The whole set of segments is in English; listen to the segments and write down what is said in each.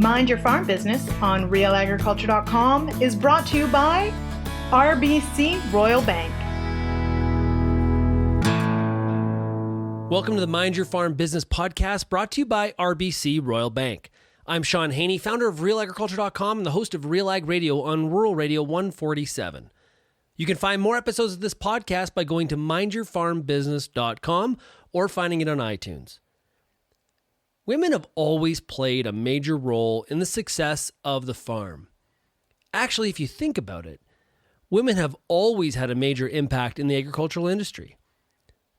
Mind Your Farm Business on RealAgriculture.com is brought to you by RBC Royal Bank. Welcome to the Mind Your Farm Business podcast brought to you by RBC Royal Bank. I'm Shaun Haney, founder of RealAgriculture.com and the host of Real Ag Radio on Rural Radio 147. You can find more episodes of this podcast by going to mindyourfarmbusiness.com or finding it on iTunes. Women have always played a major role in the success of the farm. Actually, if you think about it, women have always had a major impact in the agricultural industry.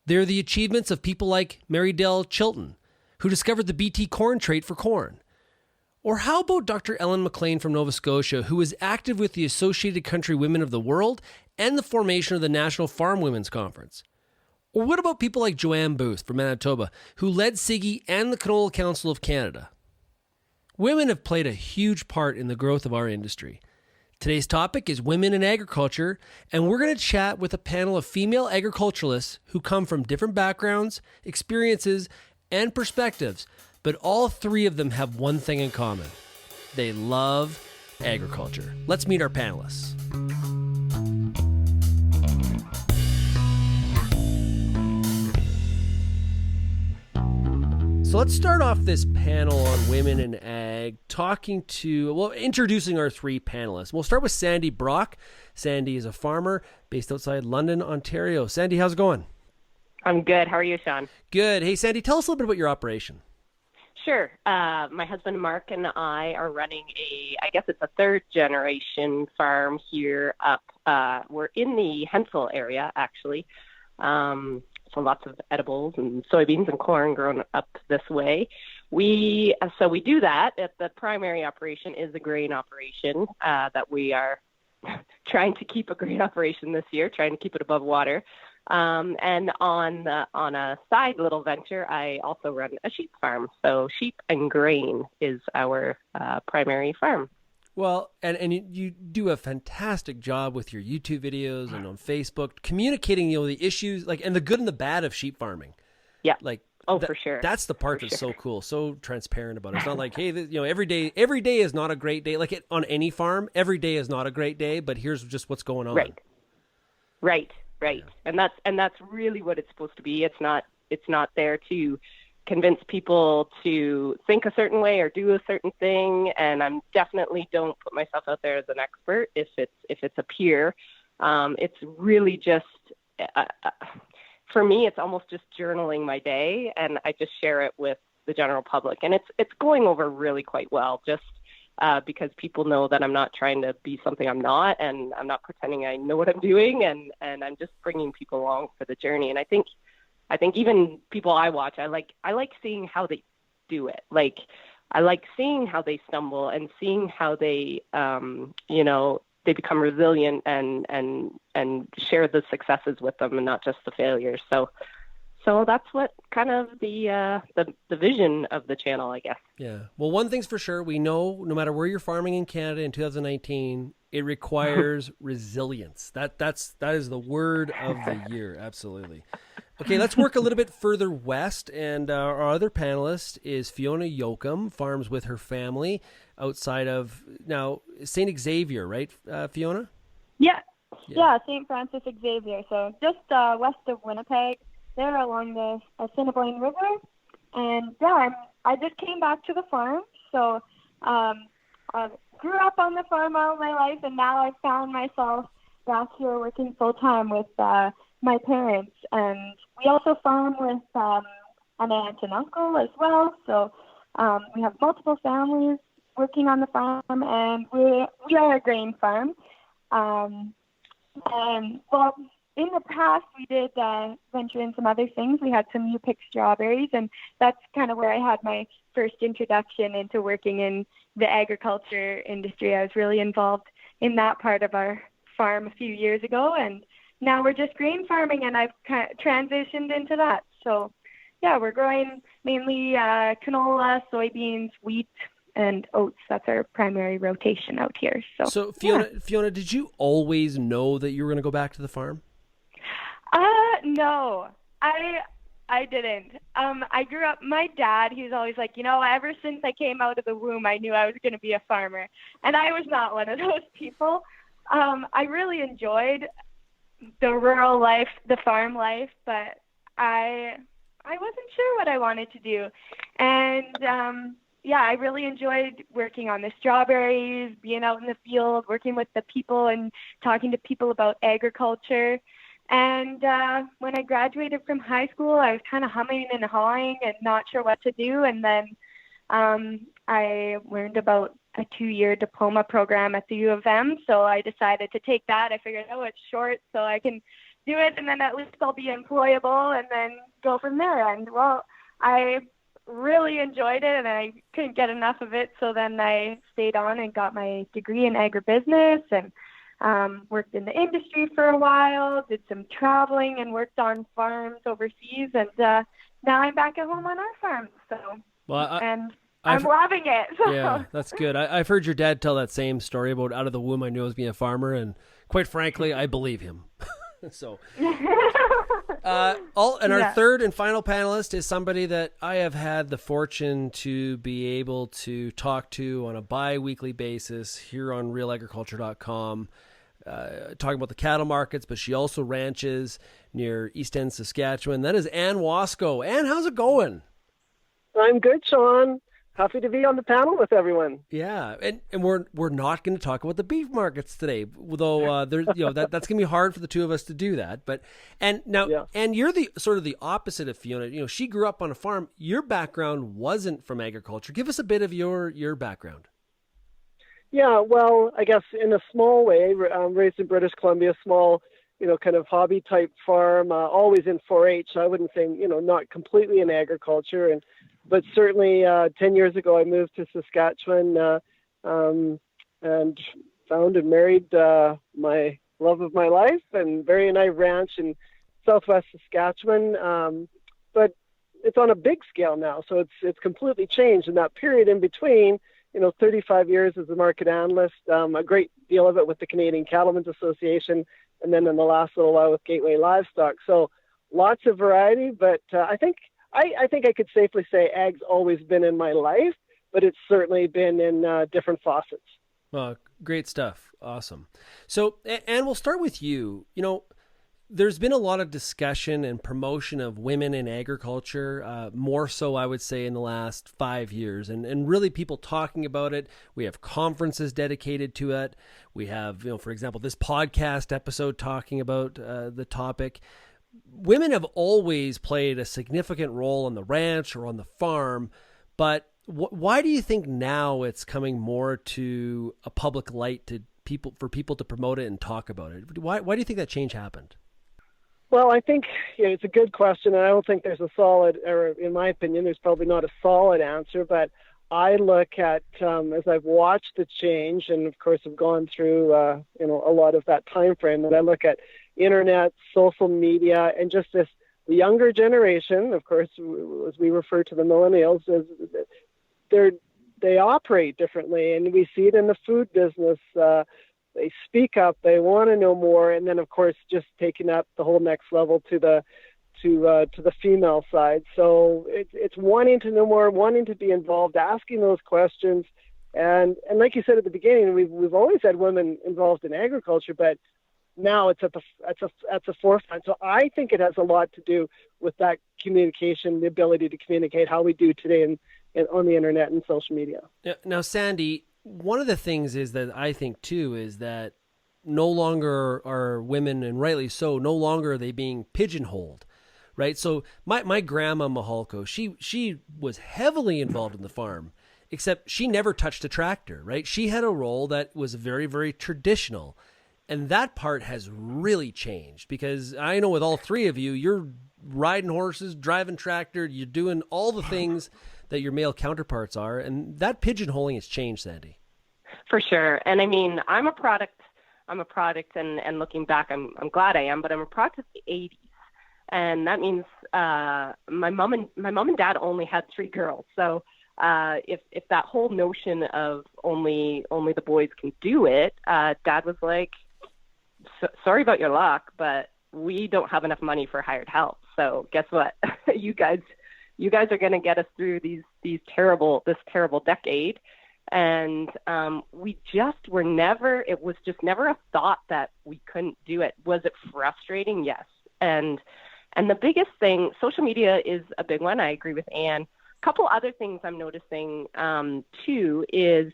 They're the achievements of people like Mary Dell Chilton, who discovered the BT corn trait for corn. Or how about Dr. Ellen McLean from Nova Scotia, who was active with the Associated Country Women of the World and the formation of the National Farm Women's Conference? Or what about people like Joanne Booth from Manitoba, who led SIGI and the Canola Council of Canada? Women have played a huge part in the growth of our industry. Today's topic is women in agriculture, and we're going to chat with a panel of female agriculturalists who come from different backgrounds, experiences, and perspectives, but all three of them have one thing in common. They love agriculture. Let's meet our panelists. So let's start off this panel on women in ag, introducing our three panelists. We'll start with Sandy Brock. Sandy is a farmer based outside London, Ontario. Sandy, how's it going? I'm good. How are you, Shaun? Good. Hey, Sandy, tell us a little bit about your operation. Sure. My husband Mark and I are running it's a third generation farm here up. We're in the Hensel area, actually. So lots of edibles and soybeans and corn grown up this way. We do that. The primary operation is a grain operation that we are trying to keep a grain operation this year, trying to keep it above water. And on a side little venture, I also run a sheep farm. So sheep and grain is our primary farm. Well, and you do a fantastic job with your YouTube videos and on Facebook, communicating, the issues, and the good and the bad of sheep farming. Yeah. For sure. That's the part that's so cool, so transparent about it. It's not like, hey, every day is not a great day. On any farm, every day is not a great day, but here's just what's going on. Right. Yeah. And that's really what it's supposed to be. It's not there to convince people to think a certain way or do a certain thing. And I'm definitely don't put myself out there as an expert if it's a peer. It's really just, for me, it's almost just journaling my day, and I just share it with the general public. And it's going over really quite well, just because people know that I'm not trying to be something I'm not, and I'm not pretending I know what I'm doing, and I'm just bringing people along for the journey. And I think even people I watch, I like seeing how they do it. I like seeing how they stumble and seeing how they, they become resilient and share the successes with them and not just the failures. So that's what kind of the vision of the channel, I guess. Yeah. Well, one thing's for sure, we know no matter where you're farming in Canada in 2019, it requires resilience. That is the word of the year. Absolutely. Okay, let's work a little bit further west, and our other panelist is Fiona Jochum, farms with her family outside of, now, St. Xavier, right, Fiona? Yeah, St. Francis Xavier, so just west of Winnipeg, there along the Assiniboine River, and I just came back to the farm, so I grew up on the farm all my life, and now I found myself back here working full-time with my parents, and we also farm with an aunt and uncle as well. So we have multiple families working on the farm, and we are a grain farm. In the past, we did venture in some other things. We had some U-pick strawberries, and that's kind of where I had my first introduction into working in the agriculture industry. I was really involved in that part of our farm a few years ago, and now we're just grain farming, and I've kind of transitioned into that. So, we're growing mainly canola, soybeans, wheat, and oats. That's our primary rotation out here. So Fiona, did you always know that you were going to go back to the farm? No. I didn't. I grew up, my dad, he was always like, ever since I came out of the womb, I knew I was going to be a farmer. And I was not one of those people. I really enjoyed the rural life, the farm life, but I wasn't sure what I wanted to do. And I really enjoyed working on the strawberries, being out in the field, working with the people and talking to people about agriculture. And when I graduated from high school, I was kind of humming and hawing and not sure what to do. And then I learned about a 2-year diploma program at the U of M. So I decided to take that. I figured, it's short, so I can do it. And then at least I'll be employable and then go from there. And I really enjoyed it and I couldn't get enough of it. So then I stayed on and got my degree in agribusiness and worked in the industry for a while, did some traveling and worked on farms overseas. And now I'm back at home on our farm. So, I'm loving it. So. Yeah, that's good. I've heard your dad tell that same story about out of the womb, I knew I was being a farmer. And quite frankly, I believe him. So, our third and final panelist is somebody that I have had the fortune to be able to talk to on a bi-weekly basis here on RealAgriculture.com, talking about the cattle markets, but she also ranches near East End, Saskatchewan. That is Anne Wasko. Anne, how's it going? I'm good, Shaun. Happy to be on the panel with everyone. Yeah, and we're not going to talk about the beef markets today, though there's that's going to be hard for the two of us to do that. But and you're the sort of the opposite of Fiona. She grew up on a farm. Your background wasn't from agriculture. Give us a bit of your background. Yeah, well, I guess in a small way, raised in British Columbia, small, kind of hobby type farm, always in 4-H. I wouldn't say, not completely in agriculture, but certainly 10 years ago, I moved to Saskatchewan and found and married my love of my life, and Barry and I ranch in southwest Saskatchewan. But it's on a big scale now, so it's completely changed. In that period in between, 35 years as a market analyst, a great deal of it with the Canadian Cattlemen's Association, and then in the last little while with Gateway Livestock. So lots of variety, but I think I could safely say ag's always been in my life, but it's certainly been in different faucets. Well, great stuff. Awesome. So, Anne, we'll start with you. There's been a lot of discussion and promotion of women in agriculture, more so, I would say, in the last 5 years, and really people talking about it. We have conferences dedicated to it. We have, for example, this podcast episode talking about the topic. Women have always played a significant role on the ranch or on the farm, but why do you think now it's coming more to a public light for people to promote it and talk about it? Why do you think that change happened? Well, I think it's a good question, and I don't think there's a solid, or in my opinion, there's probably not a solid answer, but I look at, as I've watched the change, and of course have gone through, a lot of that time frame, and I look at internet, social media, and just the younger generation, of course, as we refer to the millennials, they operate differently, and we see it in the food business. They speak up, they want to know more, and then of course just taking up the whole next level to the female side. So it's wanting to know more, wanting to be involved, asking those questions, and like you said at the beginning, we've always had women involved in agriculture, but now it's at the forefront. So I think it has a lot to do with that communication, the ability to communicate how we do today on the internet and social media. Now, Sandy, one of the things is that I think too is that no longer are women, and rightly so, no longer are they being pigeonholed, right? So my grandma Mahalko, she was heavily involved in the farm, except she never touched a tractor, right? She had a role that was very, very traditional. And that part has really changed, because I know with all three of you, you're riding horses, driving tractor, you're doing all the things that your male counterparts are. And that pigeonholing has changed, Sandy. For sure. And I mean, I'm a product and looking back, I'm glad I am, but I'm a product of the 80s. And that means my mom and dad only had 3 girls. So if that whole notion of only the boys can do it, dad was like, sorry about your luck, but we don't have enough money for hired help. So guess what? you guys are going to get us through this terrible decade. And we just were never, it was just never a thought that we couldn't do it. Was it frustrating? Yes. And the biggest thing, social media is a big one. I agree with Anne. A couple other things I'm noticing too is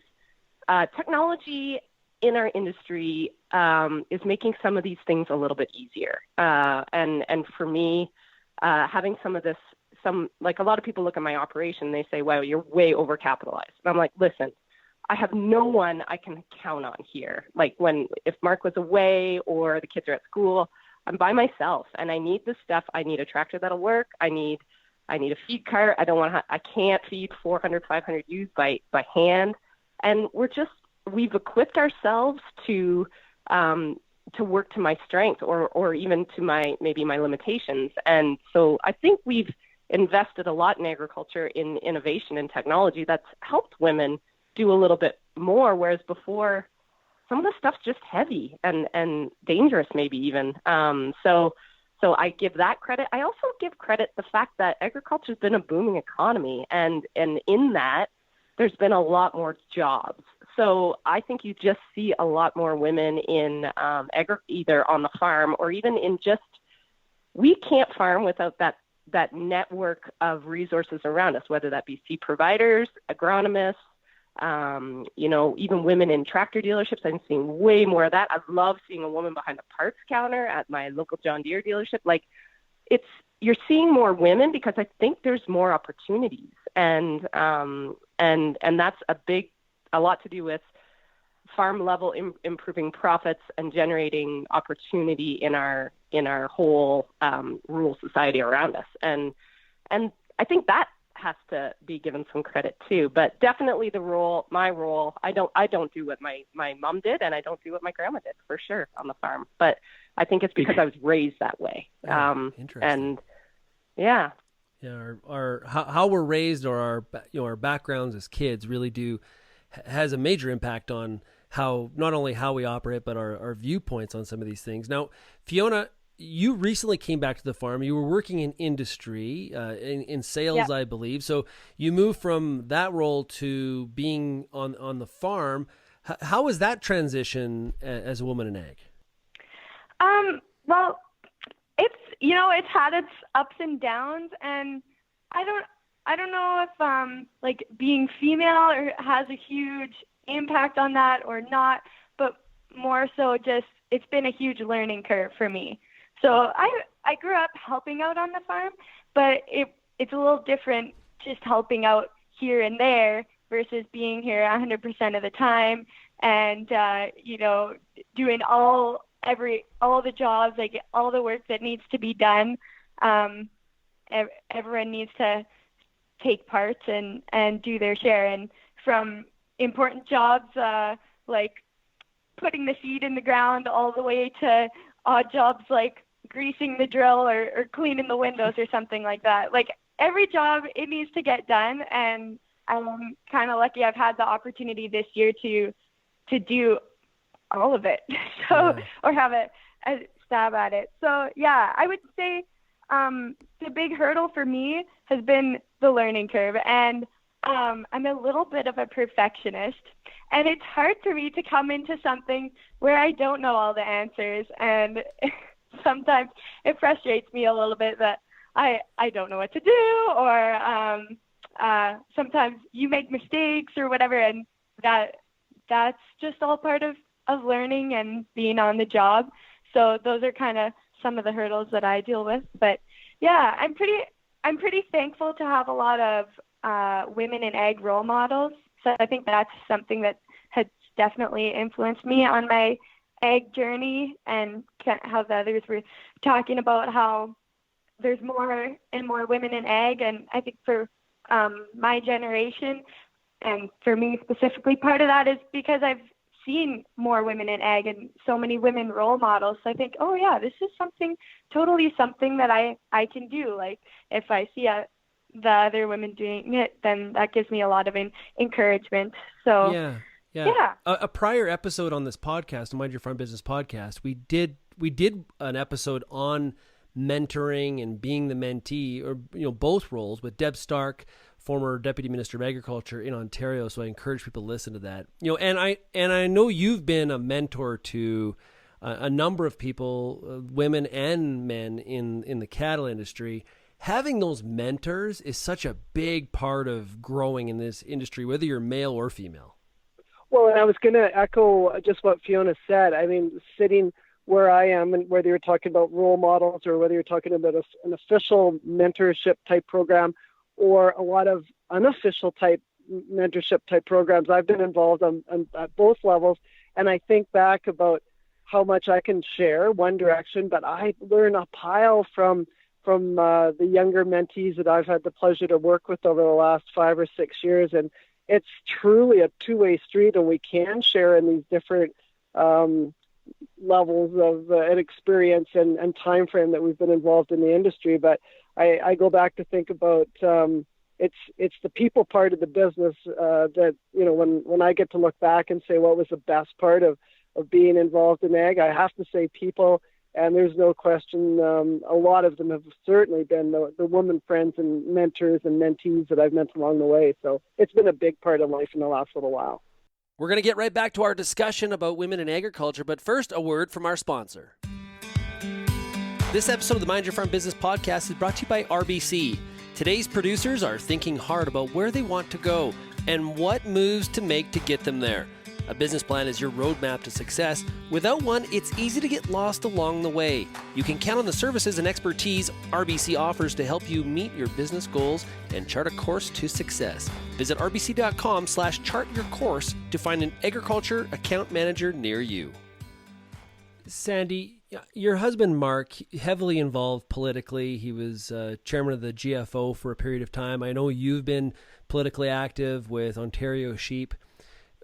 technology in our industry is making some of these things a little bit easier. And for me, having like a lot of people look at my operation, they say, wow, you're way overcapitalized. And I'm like, listen, I have no one I can count on here. Like if Mark was away or the kids are at school, I'm by myself and I need this stuff. I need a tractor that'll work. I need a feed cart. I can't feed 400, 500 ewes by hand. And we've equipped ourselves to work to my strength or even to maybe my limitations. And so I think we've invested a lot in agriculture, in innovation and technology that's helped women do a little bit more, whereas before some of the stuff's just heavy and dangerous maybe even. So I give that credit. I also give credit the fact that agriculture has been a booming economy, and in that there's been a lot more jobs. So I think you just see a lot more women in either on the farm or even in we can't farm without that network of resources around us, whether that be seed providers, agronomists, even women in tractor dealerships. I'm seeing way more of that. I love seeing a woman behind the parts counter at my local John Deere dealership. Like you're seeing more women because I think there's more opportunities, and that's a lot to do with farm level improving profits and generating opportunity in our whole rural society around us. And I think that has to be given some credit too, but definitely my role, I don't do what my mom did, and I don't do what my grandma did for sure on the farm, but I think it's because I was raised that way. Interesting. And yeah. Yeah. How we're raised or our backgrounds as kids really has a major impact on not only how we operate, but our viewpoints on some of these things. Now, Fiona, you recently came back to the farm. You were working in industry, in sales, Yep. I believe. So you moved from that role to being on the farm. How was that transition as a woman in ag? Well, it's had its ups and downs, and I don't know if like being female has a huge impact on that or not, but more so just it's been a huge learning curve for me. So I grew up helping out on the farm, but it's a little different just helping out here and there versus being here 100% of the time and doing all the jobs, like all the work that needs to be done. Everyone needs to take part and do their share, and from important jobs like putting the seed in the ground all the way to odd jobs like greasing the drill or cleaning the windows or something like that. Like every job, it needs to get done, and I'm kind of lucky I've had the opportunity this year to do all of it. Or have a stab at it. So yeah, I would say the big hurdle for me has been the learning curve, and I'm a little bit of a perfectionist, and it's hard for me to come into something where I don't know all the answers, and sometimes it frustrates me a little bit that I don't know what to do, or sometimes you make mistakes or whatever, and that's just all part of learning and being on the job. So those are kind of some of the hurdles that I deal with. But yeah, I'm pretty thankful to have a lot of women in ag role models. So I think that's something that has definitely influenced me on my ag journey, and how the others were talking about how there's more and more women in ag. And I think for my generation, and for me specifically, part of that is because I've seen more women in ag and so many women role models. So I think, oh yeah, this is something that I can do. Like if I see the other women doing it, then that gives me a lot of encouragement. So yeah. A prior episode on this podcast, the Mind Your Farm Business podcast, we did an episode on mentoring and being the mentee, or both roles, with Deb Stark, former Deputy Minister of Agriculture in Ontario. So I encourage people to listen to that. And I know you've been a mentor to a number of people, women and men in the cattle industry. Having those mentors is such a big part of growing in this industry, whether you're male or female. Well, and I was going to echo just what Fiona said. I mean, sitting where I am, and whether you're talking about role models or whether you're talking about an official mentorship type program or a lot of unofficial type mentorship type programs, I've been involved at both levels. And I think back about how much I can share one direction, but I learn a pile from the younger mentees that I've had the pleasure to work with over the last 5 or 6 years. And it's truly a two-way street, and we can share in these different levels of an experience and time frame that we've been involved in the industry. But I go back to think about it's the people part of the business that, when I get to look back and say what was the best part of being involved in ag, I have to say people. And there's no question, a lot of them have certainly been the woman friends and mentors and mentees that I've met along the way. So it's been a big part of life in the last little while. We're going to get right back to our discussion about women in agriculture, but first, a word from our sponsor. This episode of the Mind Your Farm Business Podcast is brought to you by RBC. Today's producers are thinking hard about where they want to go and what moves to make to get them there. A business plan is your roadmap to success. Without one, it's easy to get lost along the way. You can count on the services and expertise RBC offers to help you meet your business goals and chart a course to success. Visit rbc.com/chartyourcourse to find an agriculture account manager near you. Sandy, your husband Mark, heavily involved politically. He was chairman of the GFO for a period of time. I know you've been politically active with Ontario Sheep.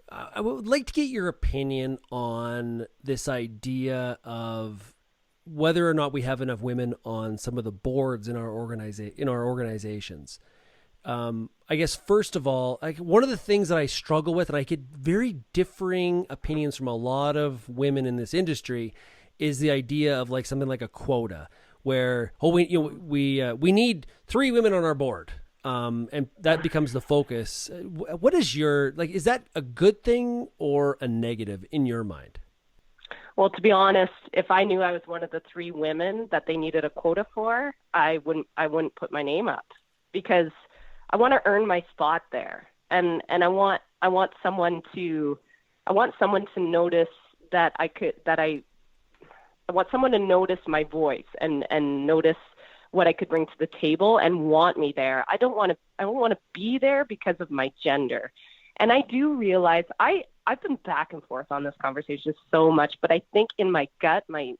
I would like to get your opinion on this idea of whether or not we have enough women on some of the boards in our organizations. I guess, first of all, one of the things that I struggle with, and I get very differing opinions from a lot of women in this industry, is the idea of something like a quota, where we need 3 women on our board. And that becomes the focus. What is is that a good thing or a negative in your mind? Well, to be honest, if I knew I was one of the 3 women that they needed a quota for, I wouldn't put my name up, because I want to earn my spot there. And I want someone to notice that I want someone to notice my voice and notice what I could bring to the table and want me there. I don't want to be there because of my gender. And I do realize I've been back and forth on this conversation so much, but I think in my gut, my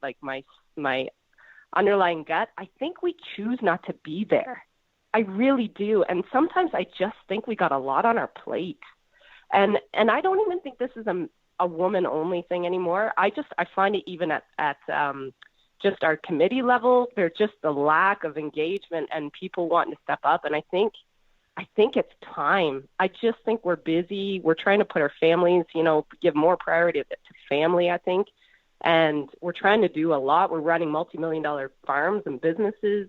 underlying gut, I think we choose not to be there. I really do. And sometimes I just think we got a lot on our plate. And I don't even think this is a woman only thing anymore. I find it even at just our committee level, there's just the lack of engagement and people wanting to step up. And I think it's time. I just think we're busy. We're trying to put our families, give more priority to family, I think. And we're trying to do a lot. We're running multi-million-dollar farms and businesses.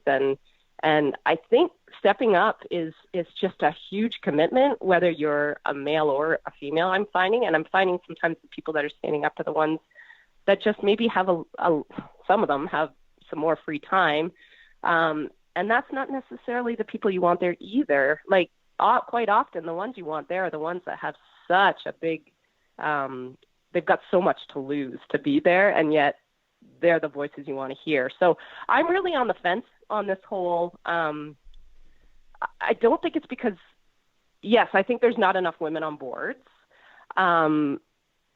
And I think stepping up is just a huge commitment, whether you're a male or a female, I'm finding. And I'm finding sometimes the people that are standing up to the ones that just maybe have some of them have some more free time. And that's not necessarily the people you want there either. Quite often the ones you want there are the ones that have such a big, they've got so much to lose to be there, and yet they're the voices you want to hear. So I'm really on the fence on this whole, I don't think it's because, yes, I think there's not enough women on boards.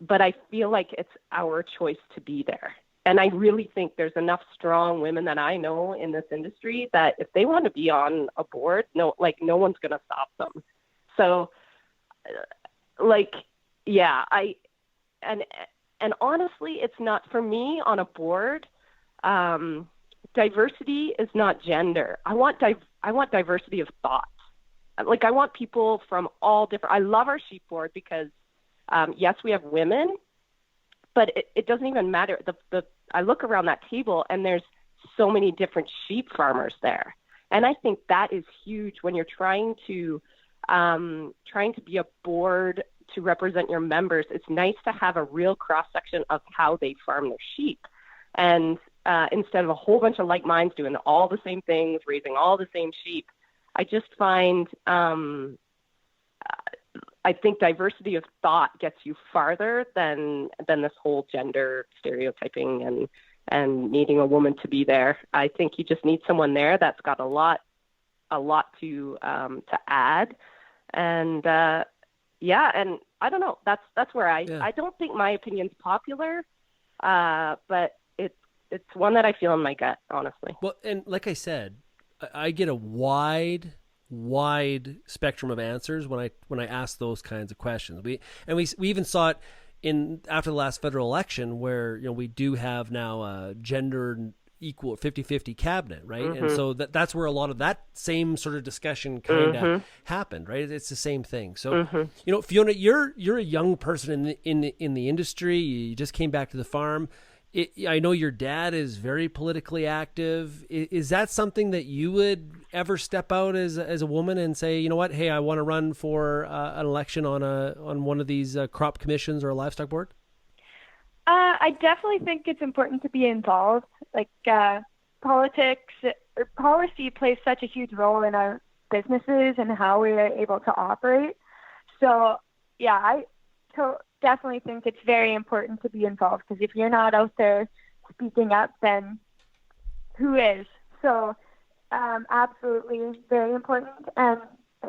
But I feel like it's our choice to be there. And I really think there's enough strong women that I know in this industry that if they want to be on a board, no one's going to stop them. So, and honestly, it's not for me on a board. Diversity is not gender. I want diversity of thought. I want people from all different. I love our sheep board because yes, we have women, but it doesn't even matter. I look around that table and there's so many different sheep farmers there. And I think that is huge when you're trying to be a board to represent your members. It's nice to have a real cross-section of how they farm their sheep. And instead of a whole bunch of like minds doing all the same things, raising all the same sheep, I just find I think diversity of thought gets you farther than this whole gender stereotyping and needing a woman to be there. I think you just need someone there that's got a lot to add. And and I don't know. That's where I don't think my opinion's popular, but it's one that I feel in my gut, honestly. Well, and like I said, I get a wide spectrum of answers when I ask those kinds of questions. We even saw it after the last federal election, where we do have now a gender equal 50-50 cabinet, right? Mm-hmm. And so that's where a lot of that same sort of discussion kind of happened, right? It's the same thing. So Fiona, you're a young person in the industry. You just came back to the farm. I know your dad is very politically active. Is that something that you would ever step out as a woman and say, you know what, hey, I want to run for an election on one of these crop commissions or a livestock board? I definitely think it's important to be involved. Like politics or policy plays such a huge role in our businesses and how we are able to operate. So yeah, I definitely think it's very important to be involved, because if you're not out there speaking up, then who is? So absolutely very important, and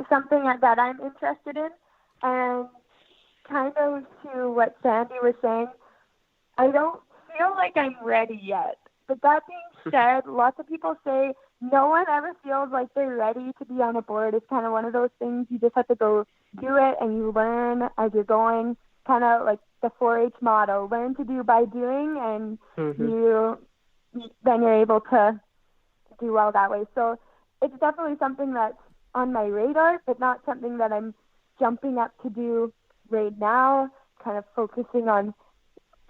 something that I'm interested in. And kind of to what Sandy was saying, I don't feel like I'm ready yet. But that being said, lots of people say no one ever feels like they're ready to be on a board. It's kind of one of those things you just have to go do it, and you learn as you're going. Kind of like the 4-H motto, learn to do by doing, and then you're able to do well that way. So it's definitely something that's on my radar, but not something that I'm jumping up to do right now, kind of focusing on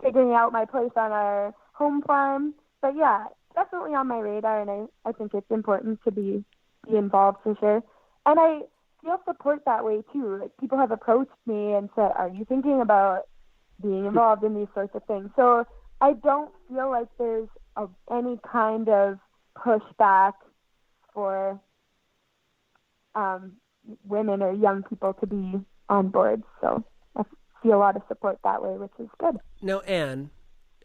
figuring out my place on our home farm. But yeah, definitely on my radar, and I think it's important to be involved for sure. And I feel support that way too. Like, people have approached me and said, are you thinking about being involved in these sorts of things? So I don't feel like there's any kind of pushback for women or young people to be on board. So I see a lot of support that way, which is good. Now, Anne,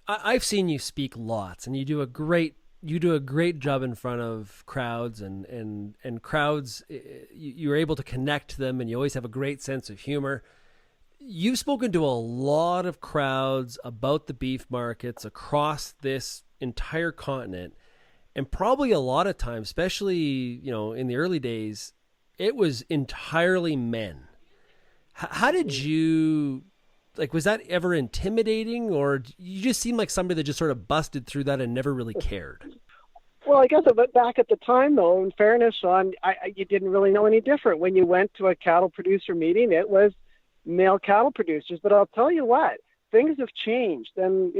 I've seen you speak lots, and you do a great job in front of crowds, and crowds, you're able to connect to them, and you always have a great sense of humor. You've spoken to a lot of crowds about the beef markets across this entire continent, and probably a lot of times, especially in the early days, it was entirely men. How did you, was that ever intimidating, or you just seem like somebody that just sort of busted through that and never really cared? Well, I guess back at the time, though, in fairness, Shaun, you didn't really know any different. When you went to a cattle producer meeting, it was male cattle producers. But I'll tell you what, things have changed. And,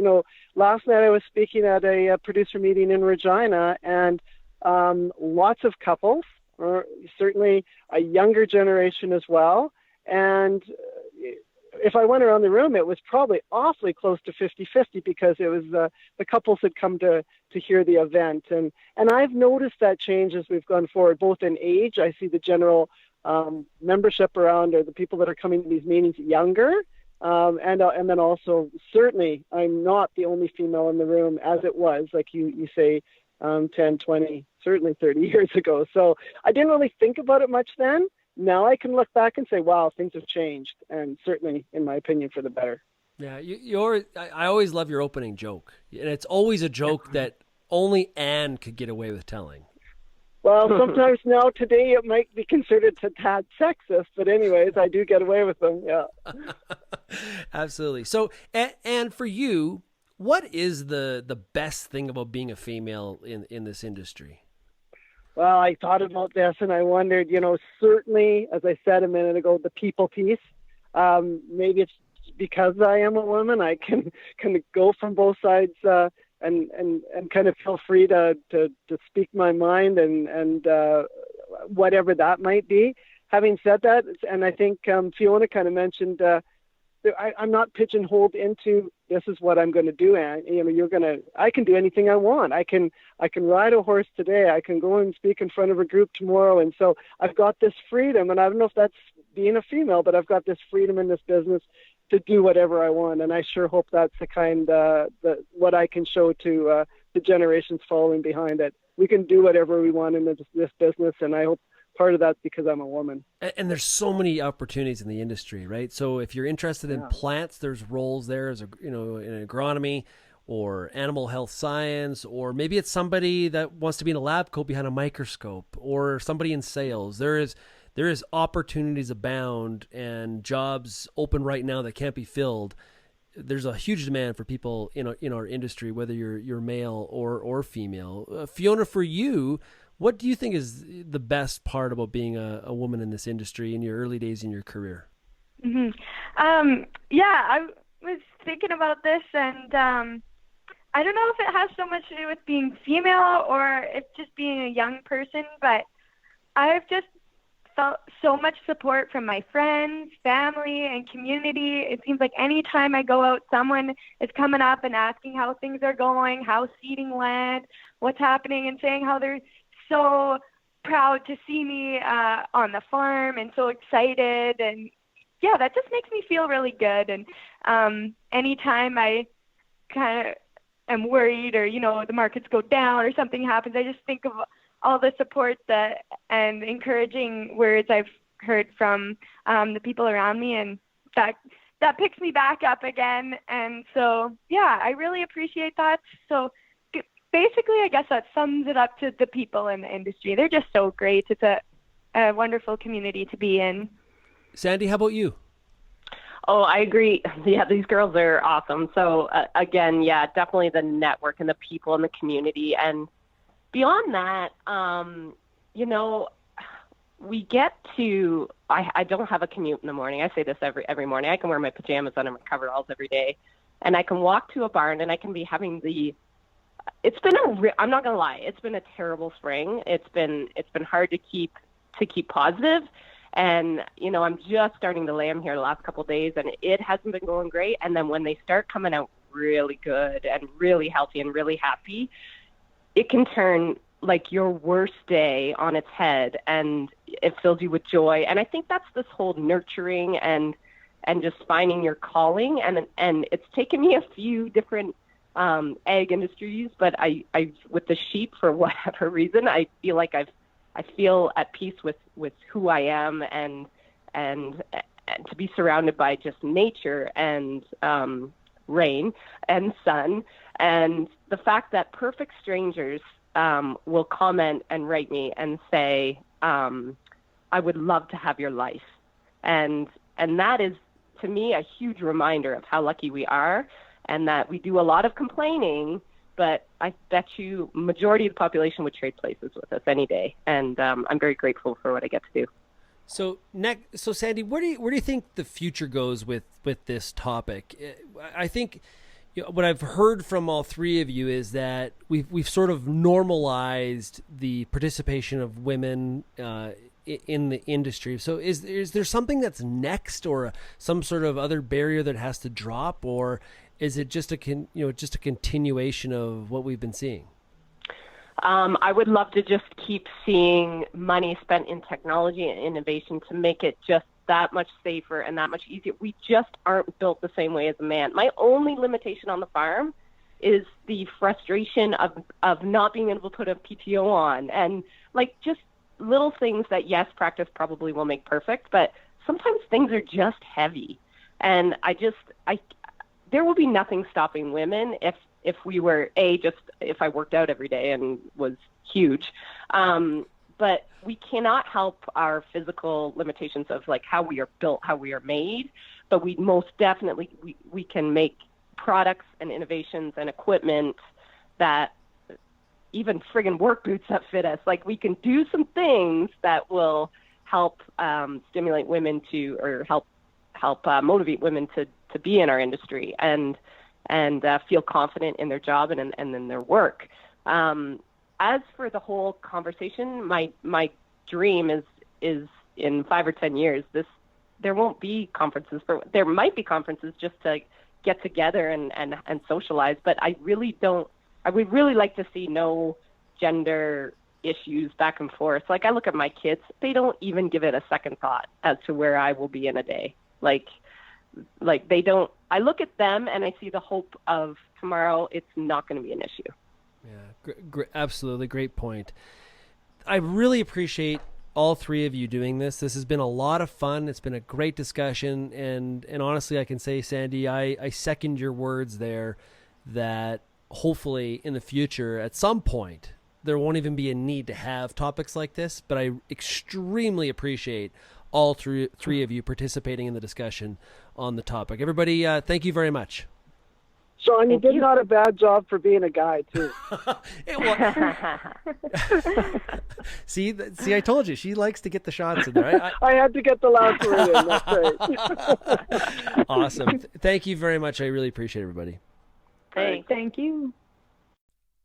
last night I was speaking at a producer meeting in Regina, and lots of couples, or certainly a younger generation as well. And if I went around the room, it was probably awfully close to 50-50, because it was the couples had come to hear the event. And I've noticed that change as we've gone forward, both in age. I see the general membership around, or the people that are coming to these meetings, younger. And then also, certainly, I'm not the only female in the room, as it was, like you say, 10, 20, certainly 30 years ago. So I didn't really think about it much then. Now I can look back and say, wow, things have changed, and certainly, in my opinion, for the better. Yeah, I always love your opening joke, and it's always a joke that only Anne could get away with telling. Well, sometimes now today it might be considered a tad sexist, but anyways, I do get away with them. Yeah. Absolutely. So, and for you, what is the best thing about being a female in this industry? Well, I thought about this, and I wondered, certainly, as I said a minute ago, the people piece. Maybe it's because I am a woman, I can go from both sides kind of feel free to speak my mind and whatever that might be. Having said that, and I think Fiona kind of mentioned, I'm not pigeonholed into this is what I'm going to do. And I can do anything I want. I can ride a horse today. I can go and speak in front of a group tomorrow. And so I've got this freedom, and I don't know if that's being a female, but I've got this freedom in this business to do whatever I want. And I sure hope that's the kind what I can show to the generations following behind it. We can do whatever we want in this business, and I hope part of that's because I'm a woman. And there's so many opportunities in the industry, right? So if you're interested in plants, there's roles there as in agronomy or animal health science, or maybe it's somebody that wants to be in a lab coat behind a microscope, or somebody in sales. There is opportunities abound and jobs open right now that can't be filled. There's a huge demand for people in our industry, whether you're male or female. Fiona, for you, what do you think is the best part about being a woman in this industry in your early days in your career? Mm-hmm. I was thinking about this, and I don't know if it has so much to do with being female or it's just being a young person, but I've just felt so much support from my friends, family, and community. It seems like anytime I go out, someone is coming up and asking how things are going, how seeding went, what's happening, and saying how they're so proud to see me on the farm and so excited. And yeah, that just makes me feel really good. And anytime I kind of am worried or, the markets go down or something happens, I just think of all the support and encouraging words I've heard from the people around me. And that picks me back up again. And so, yeah, I really appreciate that. So basically, I guess that sums it up to the people in the industry. They're just so great. It's a wonderful community to be in. Sandy, how about you? Oh, I agree. Yeah, these girls are awesome. So again, yeah, definitely the network and the people in the community. And beyond that, we get to, I don't have a commute in the morning. I say this every morning. I can wear my pajamas under my coveralls every day, and I can walk to a barn and I can be having it's been I'm not going to lie. It's been a terrible spring. It's been hard to keep positive. And, I'm just starting to lamb here the last couple of days, and it hasn't been going great. And then when they start coming out really good and really healthy and really happy, it can turn like your worst day on its head, and it fills you with joy. And I think that's this whole nurturing and just finding your calling. And it's taken me a few different ag industries, but I with the sheep, for whatever reason, I feel like I feel at peace with who I am, and to be surrounded by just nature and rain and sun, and the fact that perfect strangers will comment and write me and say, I would love to have your life. And that is, to me, a huge reminder of how lucky we are, and that we do a lot of complaining, but I bet you majority of the population would trade places with us any day. And I'm very grateful for what I get to do. So Sandy, where do you think the future goes with this topic? I think what I've heard from all three of you is that we've sort of normalized the participation of women in the industry. So is there something that's next, or some sort of other barrier that has to drop, or is it just a continuation of what we've been seeing? I would love to just keep seeing money spent in technology and innovation to make it just that much safer and that much easier. We just aren't built the same way as a man. My only limitation on the farm is the frustration of not being able to put a PTO on, and just little things that, yes, practice probably will make perfect, but sometimes things are just heavy. And there will be nothing stopping women if we were if I worked out every day and was huge. But we cannot help our physical limitations of how we are built, how we are made. But we most definitely, we can make products and innovations and equipment that, even friggin' work boots that fit us. We can do some things that will help stimulate women or help motivate women to be in our industry. And and feel confident in their job and in their work. As for the whole conversation, my dream is in 5 or 10 years, there won't be conferences. There might be conferences just to get together and socialize, but I would really like to see no gender issues back and forth. Like, I look at my kids, they don't even give it a second thought as to where I will be in a day. Like they don't. I look at them and I see the hope of tomorrow. It's not going to be an issue. Yeah, absolutely. Great point. I really appreciate all three of you doing this. This has been a lot of fun. It's been a great discussion. And honestly, I can say, Sandy, I second your words there, that hopefully in the future, at some point, there won't even be a need to have topics like this. But I extremely appreciate all three of you participating in the discussion on the topic. Everybody, thank you very much. Shaun, you did not a bad job for being a guy, too. See, I told you, she likes to get the shots in there. I had to get the last word in, that's right. Awesome. Thank you very much. I really appreciate it, everybody. Thank you.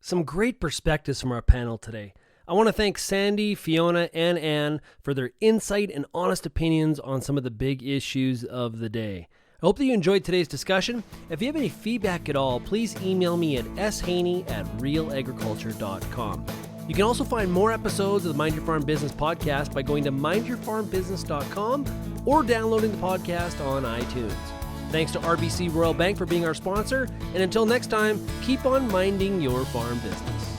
Some great perspectives from our panel today. I want to thank Sandy, Fiona, and Anne for their insight and honest opinions on some of the big issues of the day. I hope that you enjoyed today's discussion. If you have any feedback at all, please email me at shaney@realagriculture.com. You can also find more episodes of the Mind Your Farm Business podcast by going to mindyourfarmbusiness.com or downloading the podcast on iTunes. Thanks to RBC Royal Bank for being our sponsor, and until next time, keep on minding your farm business.